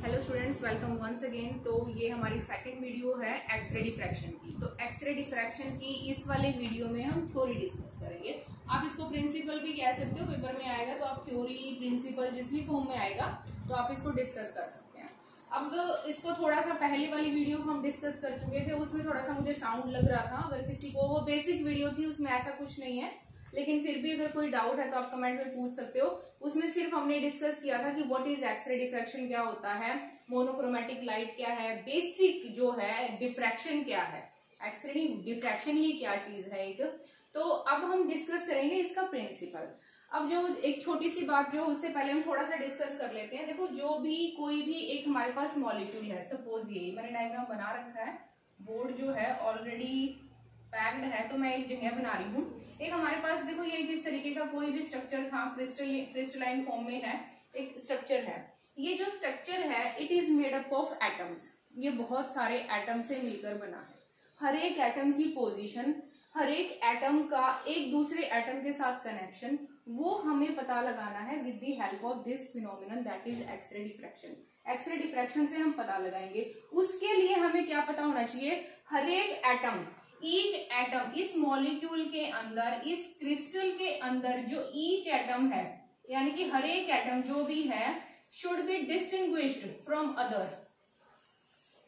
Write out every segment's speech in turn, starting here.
Hello students, welcome once again. तो ये हमारी सेकंड वीडियो है एक्सरे डिफ्रैक्शन की। तो एक्सरे डिफ्रैक्शन की इस वाले वीडियो में हम थ्योरी डिस्कस करेंगे। आप इसको प्रिंसिपल भी कह सकते हो, पेपर में आएगा तो आप थ्योरी प्रिंसिपल जिस भी फॉर्म में आएगा तो आप इसको डिस्कस कर सकते हैं। अब इसको थोड़ा सा पहले वाली वीडियो को हम डिस्कस कर चुके थे, उसमें थोड़ा सा मुझे साउंड लग रहा था। अगर किसी को, वो बेसिक वीडियो थी, उसमें ऐसा कुछ नहीं है, लेकिन फिर भी अगर कोई डाउट है तो आप कमेंट में पूछ सकते हो। उसमें सिर्फ हमने डिस्कस किया था कि व्हाट इज एक्सरे डिफ्रैक्शन, क्या होता है, मोनोक्रोमेटिक लाइट क्या है, बेसिक जो है डिफ्रैक्शन क्या है, एक्सरे डिफ्रैक्शन ही क्या चीज है एक। तो अब हम डिस्कस करेंगे इसका प्रिंसिपल। अब जो एक छोटी सी बात जो उससे पहले हम थोड़ा सा डिस्कस कर लेते हैं। देखो, जो भी कोई भी एक हमारे पास मॉलिक्यूल है, सपोज ये मैंने डायग्राम बना रखा है, बोर्ड जो है ऑलरेडी पैक्ड है तो मैं एक जगह बना रही हूँ। एक हमारे पास देखो ये किस तरीके का कोई भी स्ट्रक्चर था, क्रिस्टलाइन फॉर्म में है, एक स्ट्रक्चर है। ये जो स्ट्रक्चर है it is made up of atoms. ये बहुत सारे एटम से मिलकर बना है। हर एक एटम की पोजीशन, हर एक एटम का एक दूसरे एटम के साथ कनेक्शन, वो हमें पता लगाना है with the help of this phenomenon that is X ray diffraction. X ray diffraction से हम पता लगाएंगे। उसके लिए हमें क्या पता होना चाहिए, हर एक एटम, ईच एटम, इस मॉलिक्यूल के अंदर, इस क्रिस्टल के अंदर जो ईच एटम है, यानी कि हर एक एटम जो भी है, should be distinguished from other.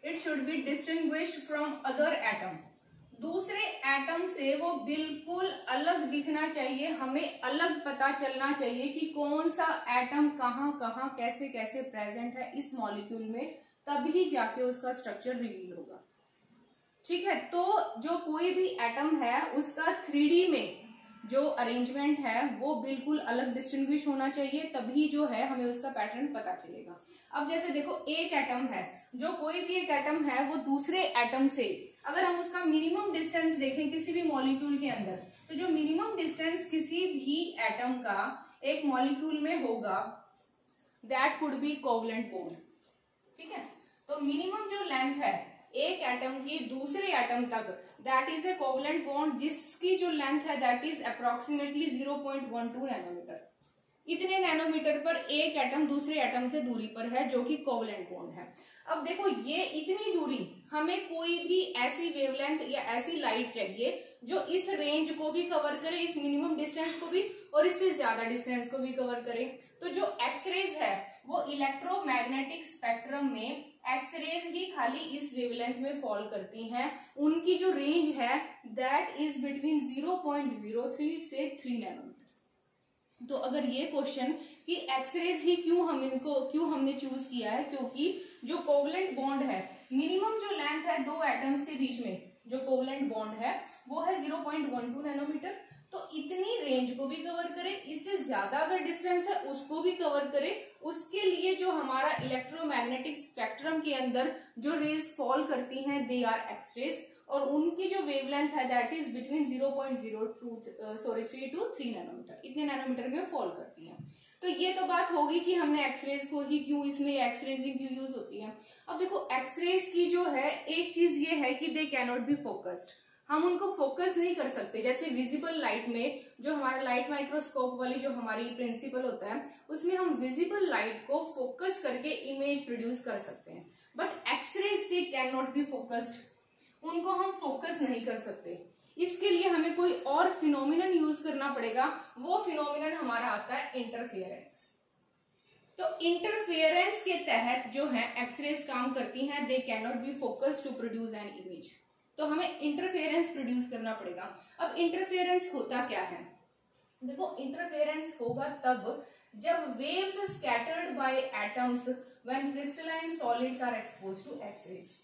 It should be distinguished from other atom. दूसरे एटम से वो बिल्कुल अलग दिखना चाहिए। हमें अलग पता चलना चाहिए कि कौन सा एटम कहाँ कहाँ कैसे कैसे प्रेजेंट है इस मॉलिक्यूल में, तभी जाके उसका स्ट्रक्चर रिवील होगा। ठीक है, तो जो कोई भी एटम है उसका 3D में जो अरेंजमेंट है वो बिल्कुल अलग डिस्टिंग्विश होना चाहिए, तभी जो है हमें उसका पैटर्न पता चलेगा। अब जैसे देखो, एक एटम है, जो कोई भी एक एटम है वो दूसरे एटम से, अगर हम उसका मिनिमम डिस्टेंस देखें किसी भी मॉलिक्यूल के अंदर, तो जो मिनिमम डिस्टेंस किसी भी एटम का एक मॉलिक्यूल में होगा that could be covalent bond. ठीक है, तो मिनिमम जो लेंथ है एक एटम की दूसरे एटम तक, that is a covalent bond, जिसकी जो लेंथ है दैट इज अप्रोक्सीमेटली 0.12 नैनोमीटर। इतने नैनोमीटर पर एक एटम दूसरे एटम से दूरी पर है, जो कि कोवलेंट बॉन्ड है। अब देखो, ये इतनी दूरी, हमें कोई भी ऐसी वेवलेंथ या ऐसी लाइट चाहिए जो इस रेंज को भी कवर करे, इस मिनिमम डिस्टेंस को भी, और इससे ज्यादा डिस्टेंस को भी कवर करे। तो जो एक्सरेज है वो इलेक्ट्रोमैग्नेटिक स्पेक्ट्रम में एक्सरेज ही खाली इस वेवलेंथ में फॉल करती हैं। उनकी जो रेंज है दैट इज बिटवीन 0.03 से 3 नैनोमीटर। तो अगर ये क्वेश्चन कि एक्सरेज ही क्यों हमने चूज किया है, क्योंकि जो कोवलेंट बॉन्ड है, मिनिमम जो लेंथ है दो एटम्स के बीच में, जो कोवलेंट बॉन्ड है वो है 0.12 नैनोमीटर। तो इतनी रेंज को भी कवर करे, इससे ज्यादा अगर डिस्टेंस है उसको भी कवर करे। उसके लिए जो हमारा इलेक्ट्रोमैग्नेटिक स्पेक्ट्रम के अंदर जो रेज फॉल करती हैं दे आर एक्सरेज, और उनकी जो वेवलेंथ है that is between 0.03 to 3 nanometer, इतने नैनोमीटर में फॉल करती हैं। तो ये तो बात होगी कि हमने एक्सरेज को ही क्यों, इसमें एक्सरेजिंग क्यों यूज होती है। अब देखो, एक्सरेज की जो है एक चीज ये है कि दे कैन नॉट बी फोकस्ड। हम उनको फोकस नहीं कर सकते। जैसे विजिबल लाइट में, जो हमारा लाइट माइक्रोस्कोप वाली जो हमारी प्रिंसिपल होता है, उसमें हम विजिबल लाइट को फोकस करके इमेज प्रोड्यूस कर सकते हैं, but X rays they can not be focused. उनको हम फोकस नहीं कर सकते। इसके लिए हमें कोई और फिनोमिनन यूज करना पड़ेगा। वो फिनोमिनन हमारा आता है इंटरफेरेंस। तो इंटरफेरेंस के तहत जो है एक्सरेज काम करती हैं, they can not be focused to produce an image. तो हमें इंटरफेरेंस प्रोड्यूस करना पड़ेगा। अब इंटरफेरेंस होता क्या है, देखो, इंटरफेरेंस होगा तब जब waves scattered by atoms when crystalline solids are exposed to X rays.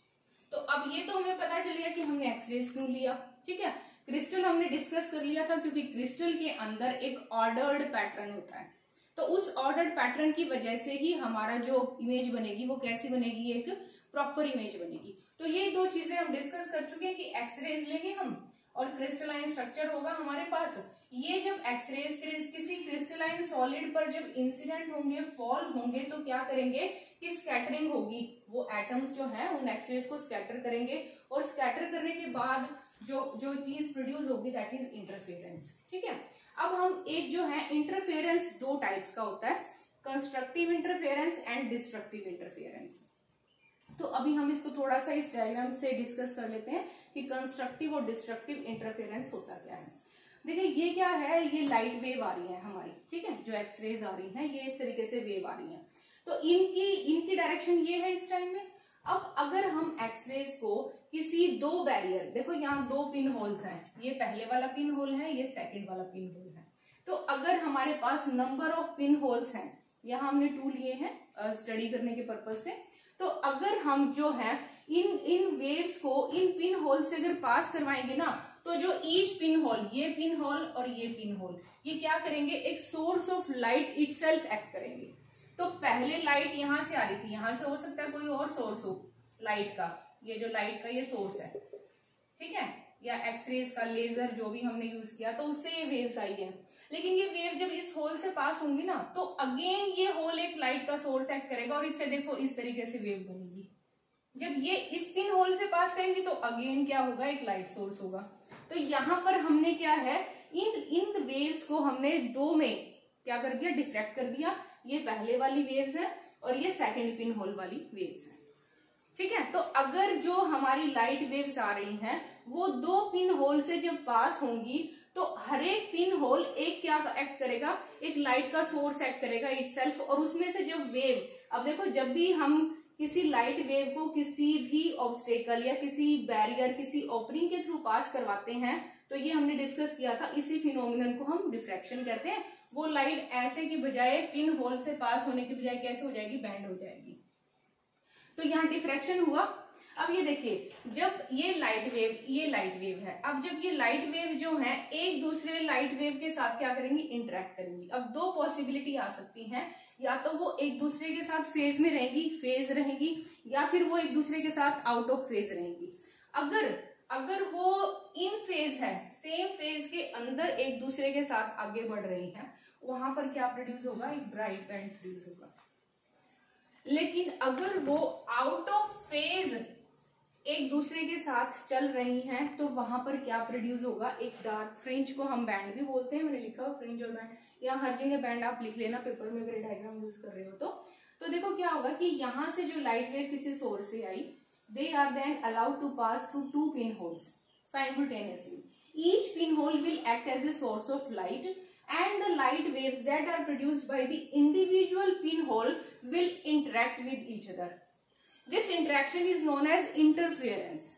तो अब ये तो हमें पता चल गया कि हमने एक्सरेज क्यों लिया। ठीक है, क्रिस्टल हमने डिस्कस कर लिया था, क्योंकि क्रिस्टल के अंदर एक ऑर्डर्ड पैटर्न होता है। तो उस ऑर्डर्ड पैटर्न की वजह से ही हमारा जो इमेज बनेगी वो कैसी बनेगी, एक प्रॉपर इमेज बनेगी। तो ये दो चीजें हम डिस्कस कर चुके हैं कि एक्सरेज लेंगे हम और क्रिस्टलाइन स्ट्रक्चर होगा हमारे पास। ये जब एक्सरेज किसी क्रिस्टलाइन सॉलिड पर जब इंसिडेंट होंगे, फॉल होंगे, तो क्या करेंगे कि स्कैटरिंग होगी। वो एटम्स जो है उन एक्सरेज को स्कैटर करेंगे, और स्कैटर करने के बाद जो चीज प्रोड्यूस होगी दैट इज इंटरफेरेंस। ठीक है, अब हम एक जो है इंटरफेरेंस दो टाइप्स का होता है, constructive interference and destructive interference. तो अभी हम इसको थोड़ा सा इस डायग्राम से डिस्कस कर लेते हैं कि कंस्ट्रक्टिव और डिस्ट्रक्टिव इंटरफेरेंस होता क्या है। देखिए ये क्या है, ये लाइट वेव आ रही है हमारी, ठीक है, जो एक्सरेज आ रही है, ये इस तरीके से वेव आ रही है। तो इनकी डायरेक्शन ये है इस टाइम में। अब अगर हम एक्सरेज को किसी दो बैरियर, देखो यहाँ दो पिन होल्स हैं, ये पहले वाला पिन होल है, ये सेकंड वाला पिन होल है। तो अगर हमारे पास नंबर ऑफ पिन होल्स हैं, यहाँ हमने 2 लिए हैं स्टडी करने के पर्पज से, तो अगर हम जो है इन वेव्स को इन पिन होल से अगर पास करवाएंगे ना, तो जो ईच पिन होल, ये पिन होल और ये पिन होल, ये क्या करेंगे, एक source of light itself act करेंगे। तो पहले लाइट यहाँ से आ रही थी, यहाँ से हो सकता है कोई और सोर्स हो लाइट का, ये जो लाइट का ये सोर्स है, ठीक है, या एक्सरेज का लेजर जो भी हमने यूज किया, तो उससे ये वेव्स आई है। लेकिन ये वेव जब इस होल से पास होंगी ना, तो अगेन ये होल एक लाइट का सोर्स एक्ट करेगा और इससे देखो इस तरीके से वेव बनेगी। जब ये इस पिन होल से पास करेंगी तो अगेन क्या होगा, एक लाइट सोर्स होगा। तो यहाँ पर हमने क्या है, इन वेव्स को हमने दो में क्या कर दिया, डिफ्रैक्ट कर दिया। ये पहले वाली वेव्स है और ये सेकंड पिन होल वाली वेव्स है, ठीक है। तो अगर जो हमारी लाइट वेव्स आ रही हैं वो दो पिन होल से जब पास होंगी, तो हर एक पिन होल एक क्या एक्ट करेगा, एक लाइट का सोर्स एक्ट करेगा इटसेल्फ, और उसमें से जब वेव, अब देखो जब भी हम किसी लाइट वेव को किसी भी ऑब्स्टेकल या किसी बैरियर, किसी ओपनिंग के थ्रू पास करवाते हैं, तो ये हमने डिस्कस किया था, इसी फिनोमिनन को हम डिफ्रैक्शन कहते हैं। वो लाइट ऐसे की बजाय पिन होल से पास होने की बजाय कैसे हो जाएगी, बैंड हो जाएगी। तो यहाँ डिफ्रैक्शन हुआ। अब ये देखिए, जब ये लाइट वेव है, अब जब ये लाइट वेव जो है एक दूसरे लाइट वेव के साथ क्या करेंगी, इंटरेक्ट करेंगी। अब दो पॉसिबिलिटी आ सकती हैं, या तो वो एक दूसरे के साथ फेज में रहेंगी, या फिर वो एक दूसरे के साथ आउट ऑफ फेज रहेंगी। अगर वो इन फेज है, सेम फेज के अंदर एक दूसरे के साथ आगे बढ़ रही हैं, वहां पर क्या प्रोड्यूस होगा, एक ब्राइट बैंड प्रोड्यूस होगा। लेकिन अगर वो आउट ऑफ फेज एक दूसरे के साथ चल रही हैं, तो वहां पर क्या प्रोड्यूस होगा, एक डार्क फ्रिंज को हम बैंड भी बोलते हैं, मैंने लिखा हो फ्रिंज और बैंड, यहाँ हर जगह बैंड आप लिख लेना पेपर में अगर डायग्राम यूज कर रहे हो तो देखो क्या होगा कि यहाँ से जो लाइट वेव किसी सोर्स से आई, they are then allowed to pass through 2 pinholes simultaneously. Each pinhole will act as a source of light, and the light waves that are produced by the individual pinhole will interact with each other. This interaction is known as interference.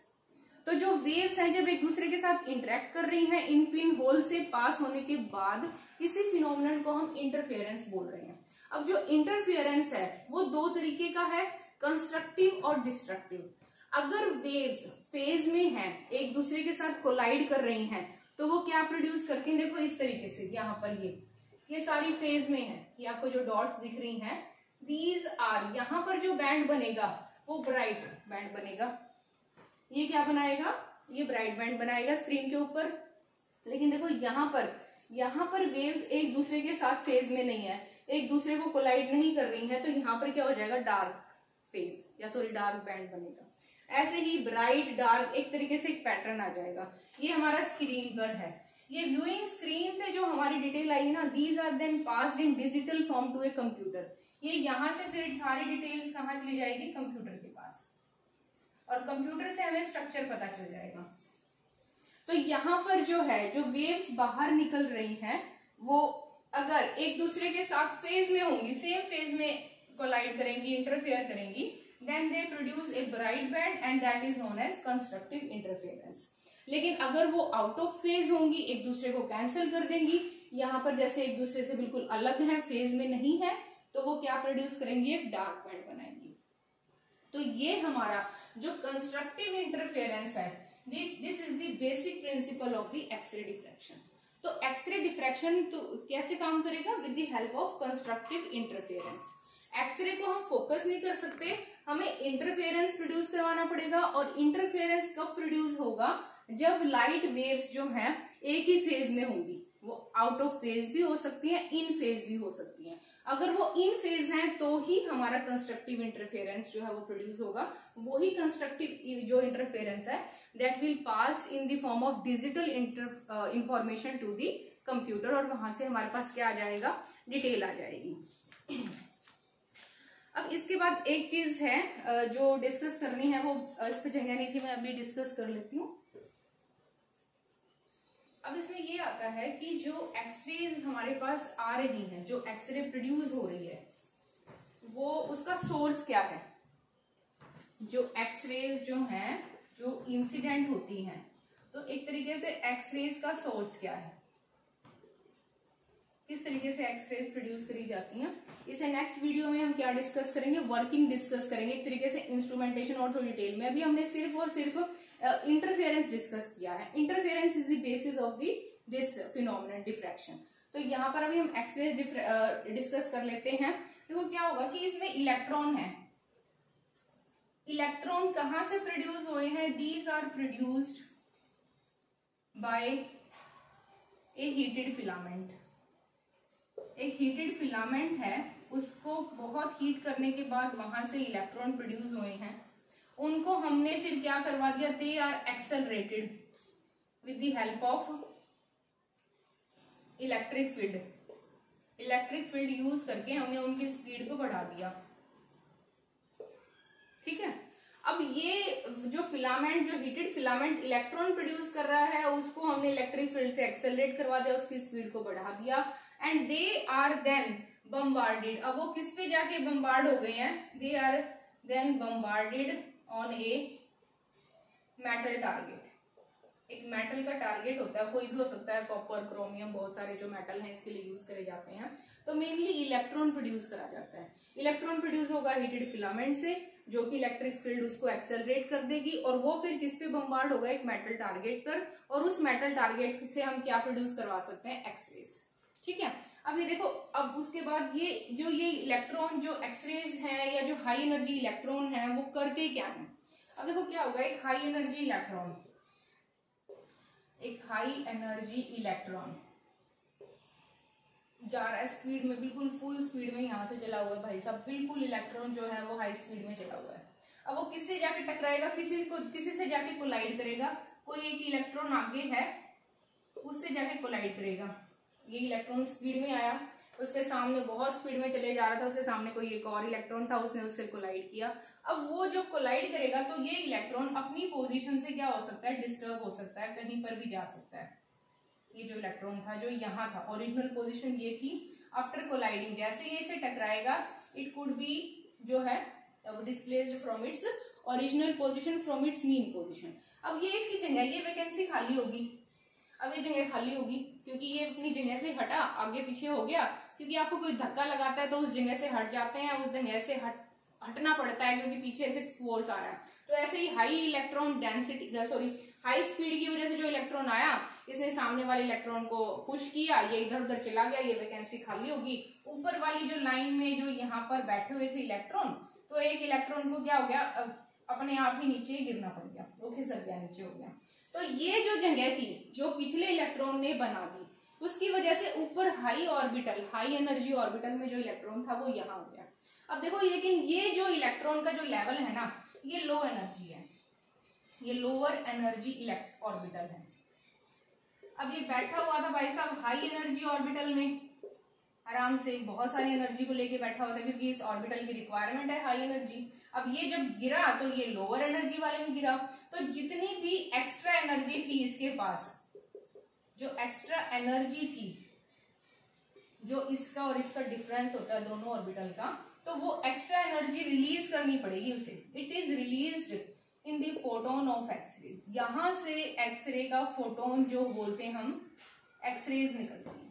तो जो waves हैं जब एक दूसरे के साथ interact कर रही हैं इन पिन होल से पास होने के बाद, इसी फिनोमिनन को हम इंटरफेरेंस बोल रहे हैं। अब जो इंटरफेरेंस है वो दो तरीके का है, कंस्ट्रक्टिव और डिस्ट्रक्टिव। अगर वेव्स फेज में हैं, एक दूसरे के साथ कोलाइड कर रही हैं, तो वो क्या प्रोड्यूस करती हैं, देखो इस तरीके से, यहाँ पर ये सारी फेज में है, ये आपको जो डॉट्स दिख रही हैं, दीज आर, यहाँ पर जो बैंड बनेगा वो ब्राइट बैंड बनेगा। ये क्या बनाएगा, ये ब्राइट बैंड बनाएगा स्क्रीन के ऊपर। लेकिन देखो यहाँ पर वेव्स एक दूसरे के साथ फेज में नहीं है, एक दूसरे को कोलाइड नहीं कर रही है, तो यहाँ पर क्या हो जाएगा, डार्क बैंड बनेगा। ऐसे ही ब्राइट डार्क एक तरीके से एक पैटर्न आ जाएगा। ये हमारा स्क्रीन पर है, ये व्यूइंग स्क्रीन से जो हमारी डिटेल आई है ना, these are then passed in digital form to a computer. ये यहाँ से फिर सारी डिटेल्स कहाँ चली जाएगी, कंप्यूटर के पास, और कंप्यूटर से हमें स्ट्रक्चर पता चल जाएगा। तो यहाँ पर जो है, जो वेव्स बाहर निकल रही हैं, वो अगर एक दूसरे के साथ फेज में होंगी, सेम फेज में कोलाइड करेंगी, इंटरफेयर करेंगी, then they produce a bright band and that is known as constructive interference. लेकिन अगर वो आउट ऑफ फेज होंगी, एक दूसरे को कैंसिल कर देंगी, यहाँ पर जैसे एक दूसरे से बिल्कुल अलग है, फेज में नहीं है, तो वो क्या प्रोड्यूस करेंगी, एक डार्क बैंड बनाएंगी। तो ये हमारा जो कंस्ट्रक्टिव इंटरफेरेंस है, this is the basic principle of the X ray diffraction. तो एक्सरे डिफ्रैक्शन तो कैसे काम करेगा, with the help of constructive interference. X ray को हम फोकस नहीं कर सकते, हमें इंटरफेरेंस प्रोड्यूस करवाना पड़ेगा। और इंटरफेरेंस कब प्रोड्यूस होगा, जब लाइट वेव्स जो हैं एक ही फेज में होंगी। वो आउट ऑफ फेज भी हो सकती है, इन फेज भी हो सकती है। अगर वो इन फेज हैं तो ही हमारा कंस्ट्रक्टिव इंटरफेरेंस जो है वो प्रोड्यूस होगा। वही कंस्ट्रक्टिव जो इंटरफेरेंस है that will pass in the form of digital information to the computer, और वहां से हमारे पास क्या आ जाएगा, डिटेल आ जाएगी। अब इसके बाद एक चीज है जो डिस्कस करनी है, वो इस पे जगह नहीं थी, मैं अभी डिस्कस कर लेती हूँ। अब इसमें ये आता है कि जो एक्सरेज हमारे पास आ रही है, जो एक्सरे प्रोड्यूस हो रही है, वो उसका सोर्स क्या है। जो एक्सरेज जो हैं, जो इंसिडेंट होती हैं, तो एक तरीके से एक्सरेज का सोर्स क्या है, किस तरीके से एक्सरेज प्रोड्यूस करी जाती हैं, इसे नेक्स्ट वीडियो में हम क्या डिस्कस करेंगे, वर्किंग डिस्कस करेंगे एक तरीके से, इंस्ट्रूमेंटेशन और थोड़ी डिटेल में। अभी हमने सिर्फ और सिर्फ इंटरफेरेंस डिस्कस किया है। Interference is the basis of this phenomenon diffraction. तो यहाँ पर अभी हम एक्सरेज डिस्कस कर लेते हैं। देखो क्या होगा कि इसमें इलेक्ट्रॉन है, इलेक्ट्रॉन कहां से प्रोड्यूस हुए हैं, these are produced by a heated filament. एक हीटेड फिलामेंट है, उसको बहुत हीट करने के बाद वहां से इलेक्ट्रॉन प्रोड्यूस हुए हैं, उनको हमने फिर क्या करवा दिया, they are accelerated with the help of electric field. Electric field use करके हमने उनकी स्पीड को बढ़ा दिया। ठीक है, अब ये जो फिलामेंट, जो हीटेड फिलामेंट इलेक्ट्रॉन प्रोड्यूस कर रहा है, उसको हमने इलेक्ट्रिक फील्ड से एक्सेलरेट करवा दिया, उसकी स्पीड को बढ़ा दिया, and they are then bombarded. अब वो किस पे जाके बम्बार्ड हो गए हैं, they are then bombarded on a metal target. एक मेटल का टारगेट होता है, कोई भी हो सकता है, कॉपर, क्रोमियम, बहुत सारे जो मेटल हैं इसके लिए यूज करे जाते हैं। तो मेनली इलेक्ट्रॉन प्रोड्यूस करा जाता है। इलेक्ट्रॉन प्रोड्यूस होगा हीटेड फिलामेंट से, जो कि इलेक्ट्रिक फील्ड उसको एक्सेलरेट कर देगी, और वो फिर किस पे बम्बार्ड होगा, एक मेटल टारगेट पर, और उस मेटल टारगेट से हम क्या प्रोड्यूस करवा सकते हैं, एक्सरेज। ठीक है, अब ये देखो, अब उसके बाद ये जो ये इलेक्ट्रॉन जो एक्सरेज है या जो हाई एनर्जी इलेक्ट्रॉन है, वो करते क्या है। अब देखो क्या होगा, एक हाई एनर्जी इलेक्ट्रॉन, एक हाई एनर्जी इलेक्ट्रॉन जा रहा है स्पीड में, बिल्कुल फुल स्पीड में यहां से चला हुआ है भाई साहब, बिल्कुल इलेक्ट्रॉन जो है वो हाई स्पीड में चला हुआ है। अब वो किससे जाके टकराएगा, किसी से जाके कोलाइड करेगा। कोई एक इलेक्ट्रॉन आगे है, उससे जाके कोलाइड करेगा। ये इलेक्ट्रॉन स्पीड में आया, उसके सामने बहुत स्पीड में चले जा रहा था, उसके सामने कोई एक और इलेक्ट्रॉन था, उसने उससे कोलाइड किया। अब वो जब कोलाइड करेगा तो ये इलेक्ट्रॉन अपनी पोजीशन से क्या हो सकता है, डिस्टर्ब हो सकता है, कहीं पर भी जा सकता है। ये जो इलेक्ट्रॉन था, जो यहाँ था, ओरिजिनल पोजीशन ये थी, आफ्टर कोलाइडिंग जैसे ये इसे टकराएगा, इट कुड बी जो है displaced from its original position, from its mean position. अब ये इसकी जगह, ये वैकेंसी खाली होगी, अब ये जगह खाली होगी क्योंकि ये अपनी जगह से हटा, आगे पीछे हो गया, क्योंकि आपको कोई धक्का लगाता है तो उस जगह से हट जाते हैं, उस जगह से हटना पड़ता है क्योंकि पीछे से फोर्स आ रहा है। तो ऐसे ही high electron density, sorry high speed की वजह से जो इलेक्ट्रॉन आया, इसने सामने वाले इलेक्ट्रॉन को पुश किया, ये इधर उधर चला गया, ये वैकेंसी खाली होगी। ऊपर वाली जो लाइन में जो यहाँ पर बैठे हुए थे इलेक्ट्रॉन, तो एक इलेक्ट्रॉन को क्या हो गया, अपने आप ही नीचे ही गिरना पड़ गया, वो खिसक गया, नीचे हो गया। तो ये जो जगह थी जो पिछले इलेक्ट्रॉन ने बना दी, उसकी वजह से ऊपर high orbital, high energy orbital में जो इलेक्ट्रॉन था वो यहाँ हो गया। अब देखो, लेकिन ये जो इलेक्ट्रॉन का जो लेवल है ना, ये लो एनर्जी है, ये लोअर एनर्जी ऑर्बिटल है। अब ये बैठा हुआ था भाई साहब हाई एनर्जी ऑर्बिटल में, आराम से बहुत सारी एनर्जी को लेके बैठा हुआ था, क्योंकि इस ऑर्बिटल की रिक्वायरमेंट है हाई एनर्जी। अब ये जब गिरा तो ये लोअर एनर्जी वाले में गिरा, तो जितनी भी एक्स्ट्रा एनर्जी थी इसके पास, जो एक्स्ट्रा एनर्जी थी, जो इसका और इसका डिफरेंस होता है दोनों ऑर्बिटल का, तो वो एक्स्ट्रा एनर्जी रिलीज करनी पड़ेगी उसे। It is released in the photon of X rays. यहां से एक्सरे का फोटोन जो बोलते हैं हम, एक्सरेज निकलती है।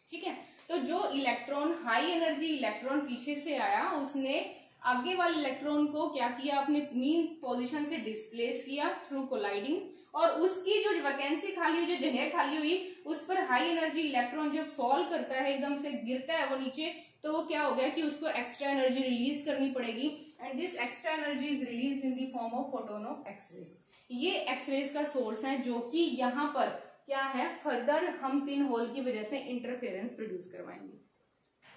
ठीक है, तो जो इलेक्ट्रॉन, हाई एनर्जी इलेक्ट्रॉन पीछे से आया, उसने आगे वाले इलेक्ट्रॉन को क्या किया, अपने मीन पोजीशन से डिस्प्लेस किया थ्रू कोलाइडिंग, और उसकी जो वैकेंसी खाली हुई, जो जगह खाली हुई, उस पर हाई एनर्जी इलेक्ट्रॉन जब फॉल करता है, एकदम से गिरता है वो नीचे, तो वो क्या हो गया कि उसको एक्स्ट्रा एनर्जी रिलीज करनी पड़ेगी, and this extra energy is release in the form of photon of X rays. ये एक्सरेज का सोर्स है, जो कि यहाँ पर क्या है, फर्दर हम पिन होल की वजह से इंटरफेरेंस प्रोड्यूस करवाएंगे।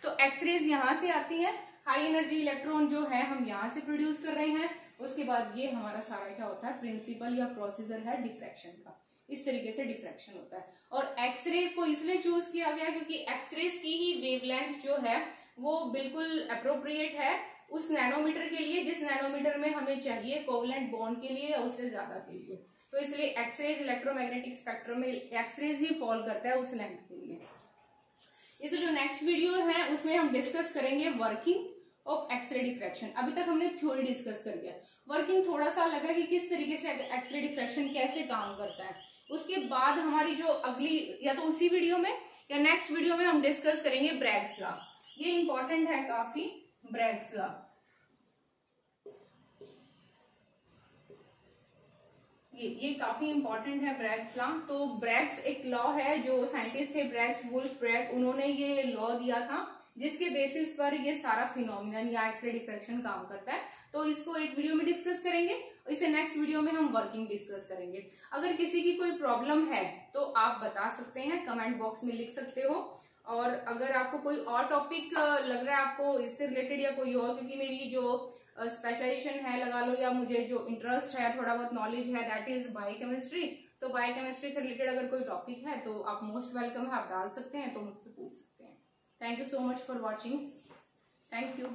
तो एक्सरेज यहाँ से आती है, हाई एनर्जी इलेक्ट्रॉन जो है हम यहाँ से प्रोड्यूस कर रहे हैं। उसके बाद ये हमारा सारा क्या होता है, प्रिंसिपल या प्रोसीजर है डिफ्रैक्शन का। इस तरीके से डिफ्रैक्शन होता है। और एक्सरेज को इसलिए चूज किया गया क्योंकि एक्सरेज की ही वेवलेंथ जो है वो बिल्कुल अप्रोप्रिएट है उस नैनोमीटर के लिए जिस नैनोमीटर में हमें चाहिए कोवलेंट बॉन्ड के लिए या उससे ज्यादा के लिए। तो इसलिए एक्सरेज इलेक्ट्रोमैग्नेटिक स्पेक्ट्रम में एक्सरेज ही फॉल करता है उस लेंथ के लिए। इस जो नेक्स्ट वीडियो है उसमें हम डिस्कस करेंगे वर्किंग ऑफ एक्सरे डिफ्रैक्शन। अभी तक हमने थ्योरी डिस्कस कर लिया, वर्किंग थोड़ा सा लगा कि किस तरीके से एक्सरे डिफ्रैक्शन कैसे काम करता है। उसके बाद हमारी जो अगली या तो उसी वीडियो में या नेक्स्ट वीडियो में हम डिस्कस करेंगे ब्रैग्स लॉ। ये इंपॉर्टेंट है काफी, ब्रैग्स लॉ। ये काफी इंपॉर्टेंट है ब्रैग्स लॉ। तो ब्रैग्स एक लॉ है जो साइंटिस्ट थे ब्रैग्स वुल्फ ब्रैग, उन्होंने ये लॉ दिया था जिसके बेसिस पर ये सारा फिनोमिनन या एक्सरे डिफ्रैक्शन काम करता है। तो इसको एक वीडियो में डिस्कस करेंगे, इसे नेक्स्ट वीडियो में हम वर्किंग डिस्कस करेंगे। अगर किसी की कोई प्रॉब्लम है तो आप बता सकते हैं, कमेंट बॉक्स में लिख सकते हो। और अगर आपको कोई और टॉपिक लग रहा है आपको इससे रिलेटेड या कोई और, क्योंकि मेरी जो स्पेशलाइजेशन है लगा लो या मुझे जो इंटरेस्ट है थोड़ा बहुत नॉलेज है दैट इज बायोकेमिस्ट्री, तो बायोकेमिस्ट्री से रिलेटेड अगर कोई टॉपिक है तो आप मोस्ट वेलकम है, आप डाल सकते हैं, तो मुझसे पूछ सकते हैं। Thank you so much for watching. Thank you.